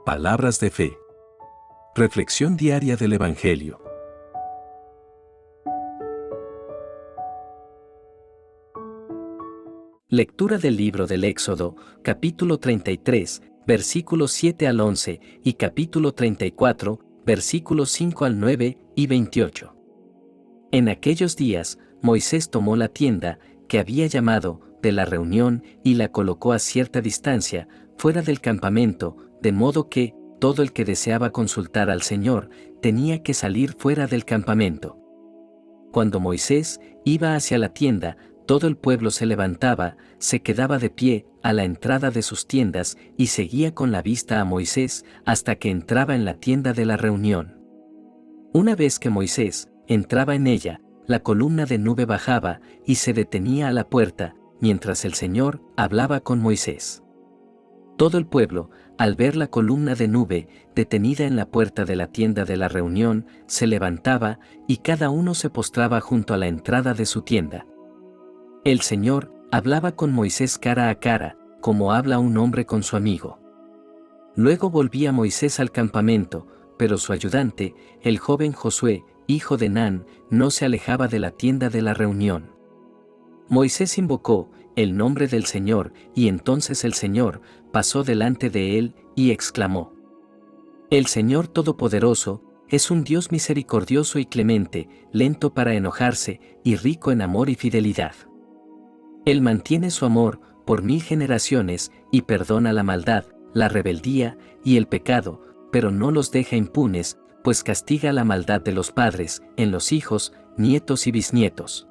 Palabras de fe. Reflexión diaria del Evangelio. Lectura del libro del Éxodo, capítulo 33, versículos 7 al 11, y capítulo 34, versículos 5 al 9 y 28. En aquellos días, Moisés tomó la tienda, que había llamado, de la reunión, y la colocó a cierta distancia, fuera del campamento, de modo que, todo el que deseaba consultar al Señor, tenía que salir fuera del campamento. Cuando Moisés iba hacia la tienda, todo el pueblo se levantaba, se quedaba de pie a la entrada de sus tiendas y seguía con la vista a Moisés hasta que entraba en la tienda de la reunión. Una vez que Moisés entraba en ella, la columna de nube bajaba y se detenía a la puerta, mientras el Señor hablaba con Moisés. Todo el pueblo, al ver la columna de nube detenida en la puerta de la tienda de la reunión, se levantaba y cada uno se postraba junto a la entrada de su tienda. El Señor hablaba con Moisés cara a cara, como habla un hombre con su amigo. Luego volvía Moisés al campamento, pero su ayudante, el joven Josué, hijo de Nun, no se alejaba de la tienda de la reunión. Moisés invocó el nombre del Señor, y entonces el Señor pasó delante de él y exclamó: El Señor Todopoderoso es un Dios misericordioso y clemente, lento para enojarse y rico en amor y fidelidad. Él mantiene su amor por 1000 generaciones y perdona la maldad, la rebeldía y el pecado, pero no los deja impunes, pues castiga la maldad de los padres en los hijos, nietos y bisnietos.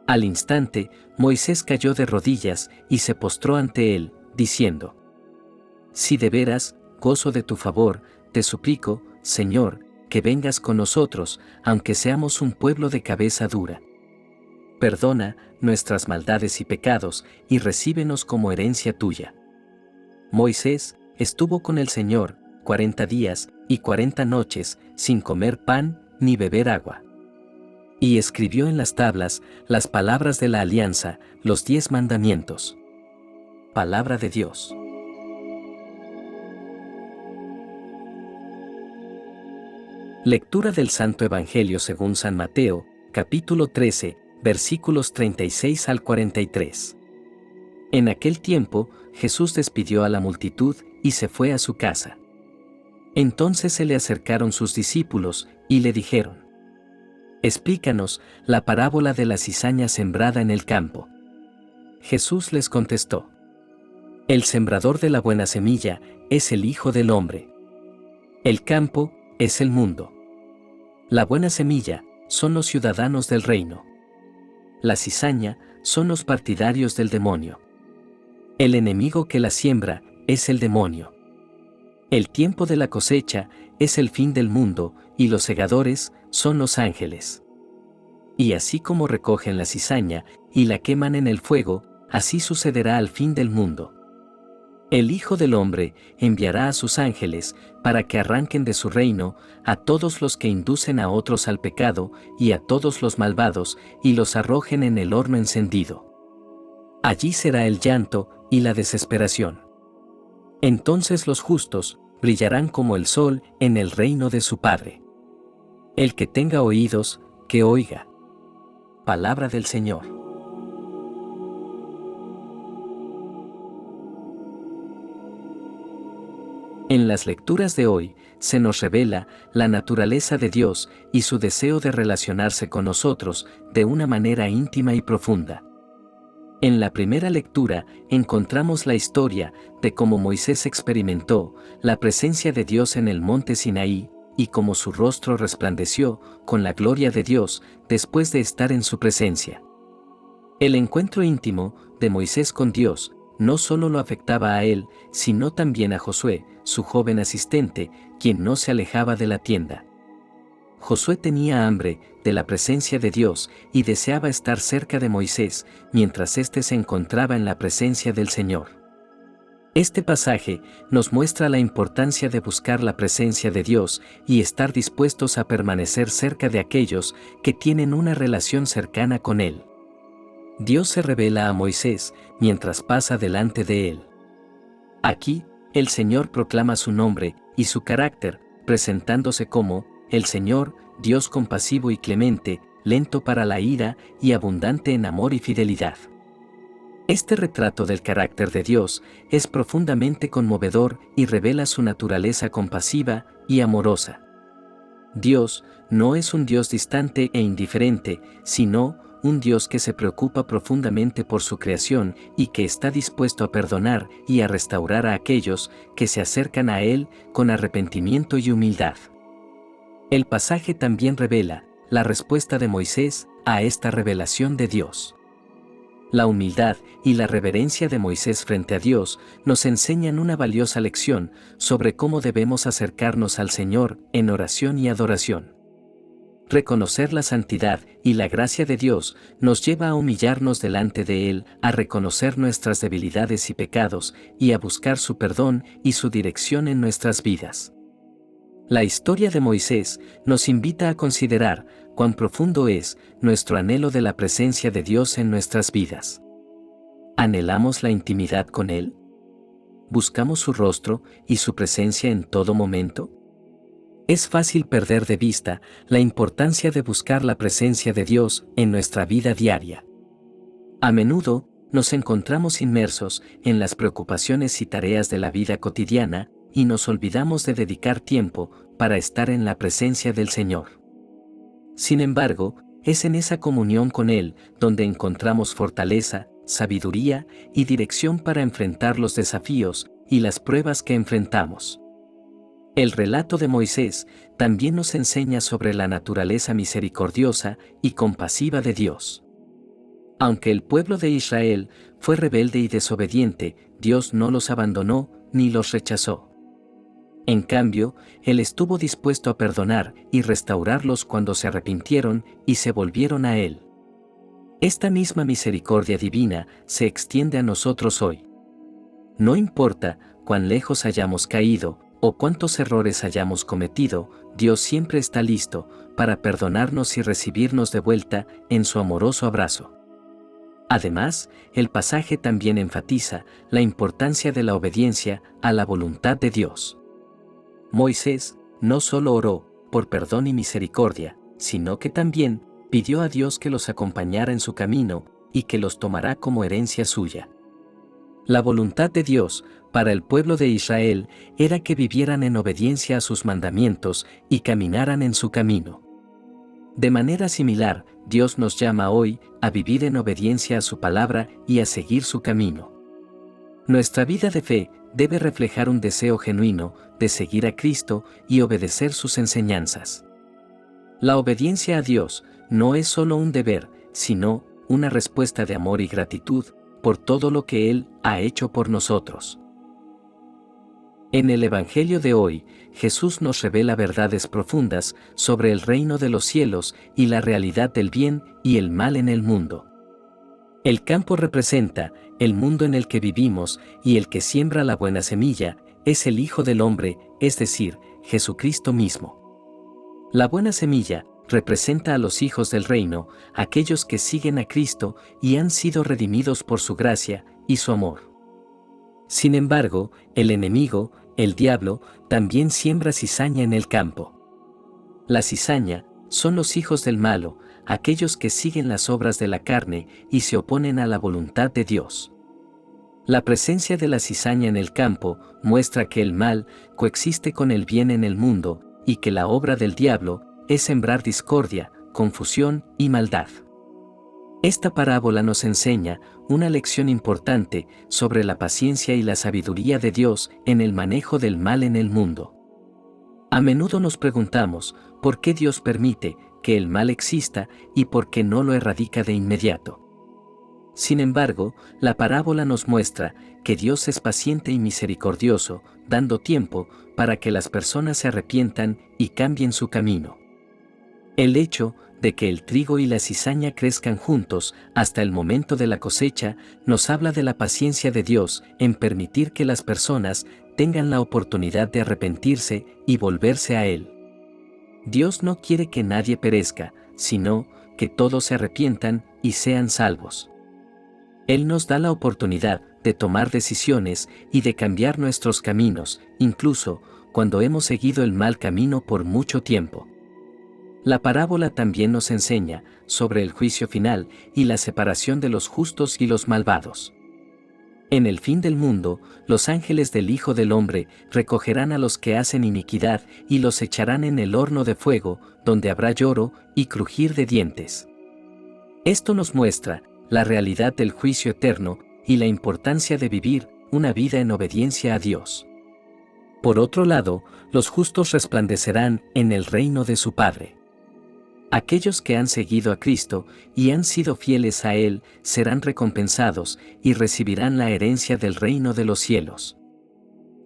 Al instante, Moisés cayó de rodillas y se postró ante él, diciendo: Si de veras gozo de tu favor, te suplico, Señor, que vengas con nosotros, aunque seamos un pueblo de cabeza dura. Perdona nuestras maldades y pecados, y recíbenos como herencia tuya. Moisés estuvo con el Señor 40 días y 40 noches, sin comer pan ni beber agua. Y escribió en las tablas las palabras de la alianza, los 10 mandamientos. Palabra de Dios. Lectura del Santo Evangelio según San Mateo, capítulo 13, versículos 36 al 43. En aquel tiempo, Jesús despidió a la multitud y se fue a su casa. Entonces se le acercaron sus discípulos y le dijeron: Explícanos la parábola de la cizaña sembrada en el campo. Jesús les contestó: El sembrador de la buena semilla es el Hijo del Hombre. El campo es el mundo. La buena semilla son los ciudadanos del reino. La cizaña son los partidarios del demonio. El enemigo que la siembra es el demonio. El tiempo de la cosecha es el fin del mundo, y los segadores son los ángeles. Y así como recogen la cizaña y la queman en el fuego, así sucederá al fin del mundo. El Hijo del Hombre enviará a sus ángeles para que arranquen de su reino a todos los que inducen a otros al pecado y a todos los malvados, y los arrojen en el horno encendido. Allí será el llanto y la desesperación. Entonces los justos brillarán como el sol en el reino de su Padre. El que tenga oídos, que oiga. Palabra del Señor. En las lecturas de hoy, se nos revela la naturaleza de Dios y su deseo de relacionarse con nosotros de una manera íntima y profunda. En la primera lectura encontramos la historia de cómo Moisés experimentó la presencia de Dios en el monte Sinaí, y cómo su rostro resplandeció con la gloria de Dios después de estar en su presencia. El encuentro íntimo de Moisés con Dios no solo lo afectaba a él, sino también a Josué, su joven asistente, quien no se alejaba de la tienda. Josué tenía hambre de la presencia de Dios y deseaba estar cerca de Moisés, mientras éste se encontraba en la presencia del Señor. Este pasaje nos muestra la importancia de buscar la presencia de Dios y estar dispuestos a permanecer cerca de aquellos que tienen una relación cercana con Él. Dios se revela a Moisés mientras pasa delante de él. Aquí, el Señor proclama su nombre y su carácter, presentándose como el Señor, Dios compasivo y clemente, lento para la ira y abundante en amor y fidelidad. Este retrato del carácter de Dios es profundamente conmovedor y revela su naturaleza compasiva y amorosa. Dios no es un Dios distante e indiferente, sino un Dios que se preocupa profundamente por su creación y que está dispuesto a perdonar y a restaurar a aquellos que se acercan a Él con arrepentimiento y humildad. El pasaje también revela la respuesta de Moisés a esta revelación de Dios. La humildad y la reverencia de Moisés frente a Dios nos enseñan una valiosa lección sobre cómo debemos acercarnos al Señor en oración y adoración. Reconocer la santidad y la gracia de Dios nos lleva a humillarnos delante de Él, a reconocer nuestras debilidades y pecados, y a buscar su perdón y su dirección en nuestras vidas. La historia de Moisés nos invita a considerar cuán profundo es nuestro anhelo de la presencia de Dios en nuestras vidas. ¿Anhelamos la intimidad con Él? ¿Buscamos su rostro y su presencia en todo momento? Es fácil perder de vista la importancia de buscar la presencia de Dios en nuestra vida diaria. A menudo nos encontramos inmersos en las preocupaciones y tareas de la vida cotidiana y nos olvidamos de dedicar tiempo para estar en la presencia del Señor. Sin embargo, es en esa comunión con Él donde encontramos fortaleza, sabiduría y dirección para enfrentar los desafíos y las pruebas que enfrentamos. El relato de Moisés también nos enseña sobre la naturaleza misericordiosa y compasiva de Dios. Aunque el pueblo de Israel fue rebelde y desobediente, Dios no los abandonó ni los rechazó. En cambio, Él estuvo dispuesto a perdonar y restaurarlos cuando se arrepintieron y se volvieron a Él. Esta misma misericordia divina se extiende a nosotros hoy. No importa cuán lejos hayamos caído o cuántos errores hayamos cometido, Dios siempre está listo para perdonarnos y recibirnos de vuelta en su amoroso abrazo. Además, el pasaje también enfatiza la importancia de la obediencia a la voluntad de Dios. Moisés no solo oró por perdón y misericordia, sino que también pidió a Dios que los acompañara en su camino y que los tomará como herencia suya. La voluntad de Dios para el pueblo de Israel era que vivieran en obediencia a sus mandamientos y caminaran en su camino. De manera similar, Dios nos llama hoy a vivir en obediencia a su palabra y a seguir su camino. Nuestra vida de fe debe reflejar un deseo genuino de seguir a Cristo y obedecer sus enseñanzas. La obediencia a Dios no es solo un deber, sino una respuesta de amor y gratitud por todo lo que Él ha hecho por nosotros. En el Evangelio de hoy, Jesús nos revela verdades profundas sobre el reino de los cielos y la realidad del bien y el mal en el mundo. El campo representa el mundo en el que vivimos y el que siembra la buena semilla es el Hijo del Hombre, es decir, Jesucristo mismo. La buena semilla representa a los hijos del reino, aquellos que siguen a Cristo y han sido redimidos por su gracia y su amor. Sin embargo, el enemigo, el diablo, también siembra cizaña en el campo. La cizaña son los hijos del malo, aquellos que siguen las obras de la carne y se oponen a la voluntad de Dios. La presencia de la cizaña en el campo muestra que el mal coexiste con el bien en el mundo y que la obra del diablo es sembrar discordia, confusión y maldad. Esta parábola nos enseña una lección importante sobre la paciencia y la sabiduría de Dios en el manejo del mal en el mundo. A menudo nos preguntamos por qué Dios permite que el mal exista y por qué no lo erradica de inmediato. Sin embargo, la parábola nos muestra que Dios es paciente y misericordioso, dando tiempo para que las personas se arrepientan y cambien su camino. El hecho de que el trigo y la cizaña crezcan juntos hasta el momento de la cosecha nos habla de la paciencia de Dios en permitir que las personas tengan la oportunidad de arrepentirse y volverse a Él. Dios no quiere que nadie perezca, sino que todos se arrepientan y sean salvos. Él nos da la oportunidad de tomar decisiones y de cambiar nuestros caminos, incluso cuando hemos seguido el mal camino por mucho tiempo. La parábola también nos enseña sobre el juicio final y la separación de los justos y los malvados. En el fin del mundo, los ángeles del Hijo del Hombre recogerán a los que hacen iniquidad y los echarán en el horno de fuego, donde habrá lloro y crujir de dientes. Esto nos muestra la realidad del juicio eterno y la importancia de vivir una vida en obediencia a Dios. Por otro lado, los justos resplandecerán en el reino de su Padre. Aquellos que han seguido a Cristo y han sido fieles a Él serán recompensados y recibirán la herencia del reino de los cielos.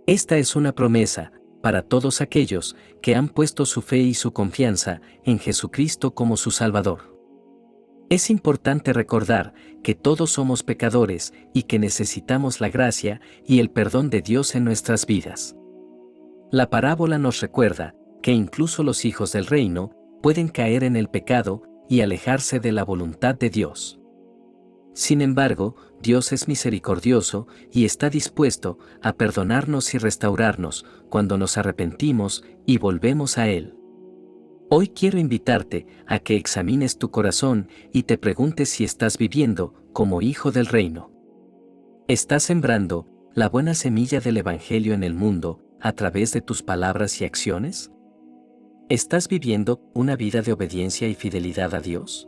Esta es una promesa para todos aquellos que han puesto su fe y su confianza en Jesucristo como su Salvador. Es importante recordar que todos somos pecadores y que necesitamos la gracia y el perdón de Dios en nuestras vidas. La parábola nos recuerda que incluso los hijos del reino pueden caer en el pecado y alejarse de la voluntad de Dios. Sin embargo, Dios es misericordioso y está dispuesto a perdonarnos y restaurarnos cuando nos arrepentimos y volvemos a Él. Hoy quiero invitarte a que examines tu corazón y te preguntes si estás viviendo como hijo del reino. ¿Estás sembrando la buena semilla del Evangelio en el mundo a través de tus palabras y acciones? ¿Estás viviendo una vida de obediencia y fidelidad a Dios?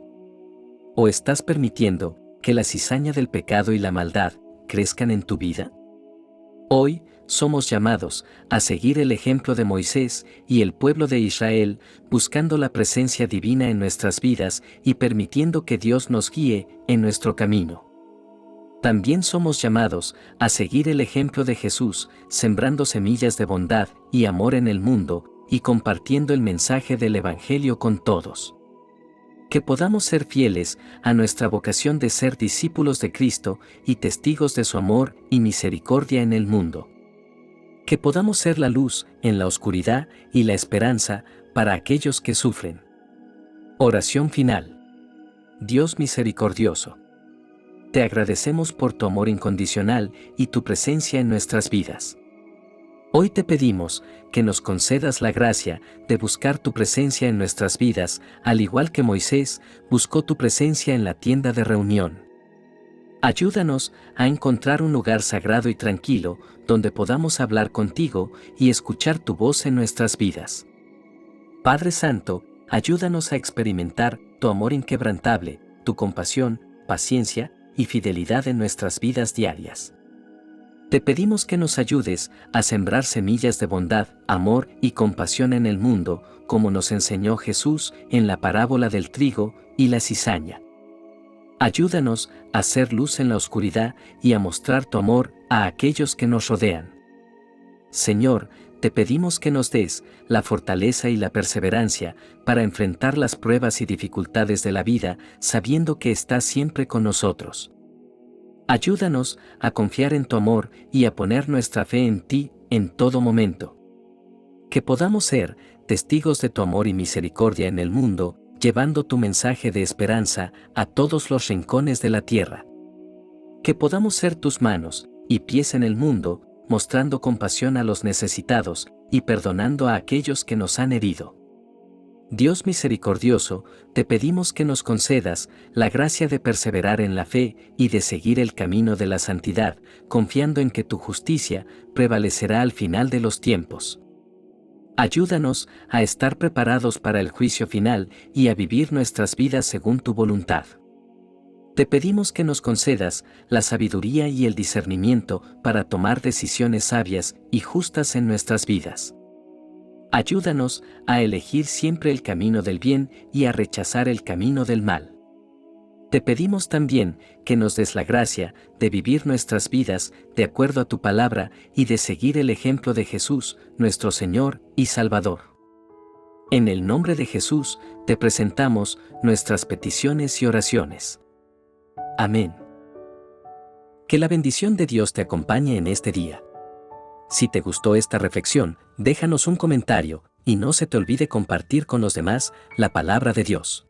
¿O estás permitiendo que la cizaña del pecado y la maldad crezcan en tu vida? Hoy somos llamados a seguir el ejemplo de Moisés y el pueblo de Israel, buscando la presencia divina en nuestras vidas y permitiendo que Dios nos guíe en nuestro camino. También somos llamados a seguir el ejemplo de Jesús, sembrando semillas de bondad y amor en el mundo, y compartiendo el mensaje del Evangelio con todos. Que podamos ser fieles a nuestra vocación de ser discípulos de Cristo y testigos de su amor y misericordia en el mundo. Que podamos ser la luz en la oscuridad y la esperanza para aquellos que sufren. Oración final. Dios misericordioso, te agradecemos por tu amor incondicional y tu presencia en nuestras vidas. Hoy te pedimos que nos concedas la gracia de buscar tu presencia en nuestras vidas, al igual que Moisés buscó tu presencia en la tienda de reunión. Ayúdanos a encontrar un lugar sagrado y tranquilo donde podamos hablar contigo y escuchar tu voz en nuestras vidas. Padre Santo, ayúdanos a experimentar tu amor inquebrantable, tu compasión, paciencia y fidelidad en nuestras vidas diarias. Te pedimos que nos ayudes a sembrar semillas de bondad, amor y compasión en el mundo, como nos enseñó Jesús en la parábola del trigo y la cizaña. Ayúdanos a hacer luz en la oscuridad y a mostrar tu amor a aquellos que nos rodean. Señor, te pedimos que nos des la fortaleza y la perseverancia para enfrentar las pruebas y dificultades de la vida, sabiendo que estás siempre con nosotros. Ayúdanos a confiar en tu amor y a poner nuestra fe en ti en todo momento. Que podamos ser testigos de tu amor y misericordia en el mundo, llevando tu mensaje de esperanza a todos los rincones de la tierra. Que podamos ser tus manos y pies en el mundo, mostrando compasión a los necesitados y perdonando a aquellos que nos han herido. Dios misericordioso, te pedimos que nos concedas la gracia de perseverar en la fe y de seguir el camino de la santidad, confiando en que tu justicia prevalecerá al final de los tiempos. Ayúdanos a estar preparados para el juicio final y a vivir nuestras vidas según tu voluntad. Te pedimos que nos concedas la sabiduría y el discernimiento para tomar decisiones sabias y justas en nuestras vidas. Ayúdanos a elegir siempre el camino del bien y a rechazar el camino del mal. Te pedimos también que nos des la gracia de vivir nuestras vidas de acuerdo a tu palabra y de seguir el ejemplo de Jesús, nuestro Señor y Salvador. En el nombre de Jesús te presentamos nuestras peticiones y oraciones. Amén. Que la bendición de Dios te acompañe en este día. Si te gustó esta reflexión, déjanos un comentario y no se te olvide compartir con los demás la palabra de Dios.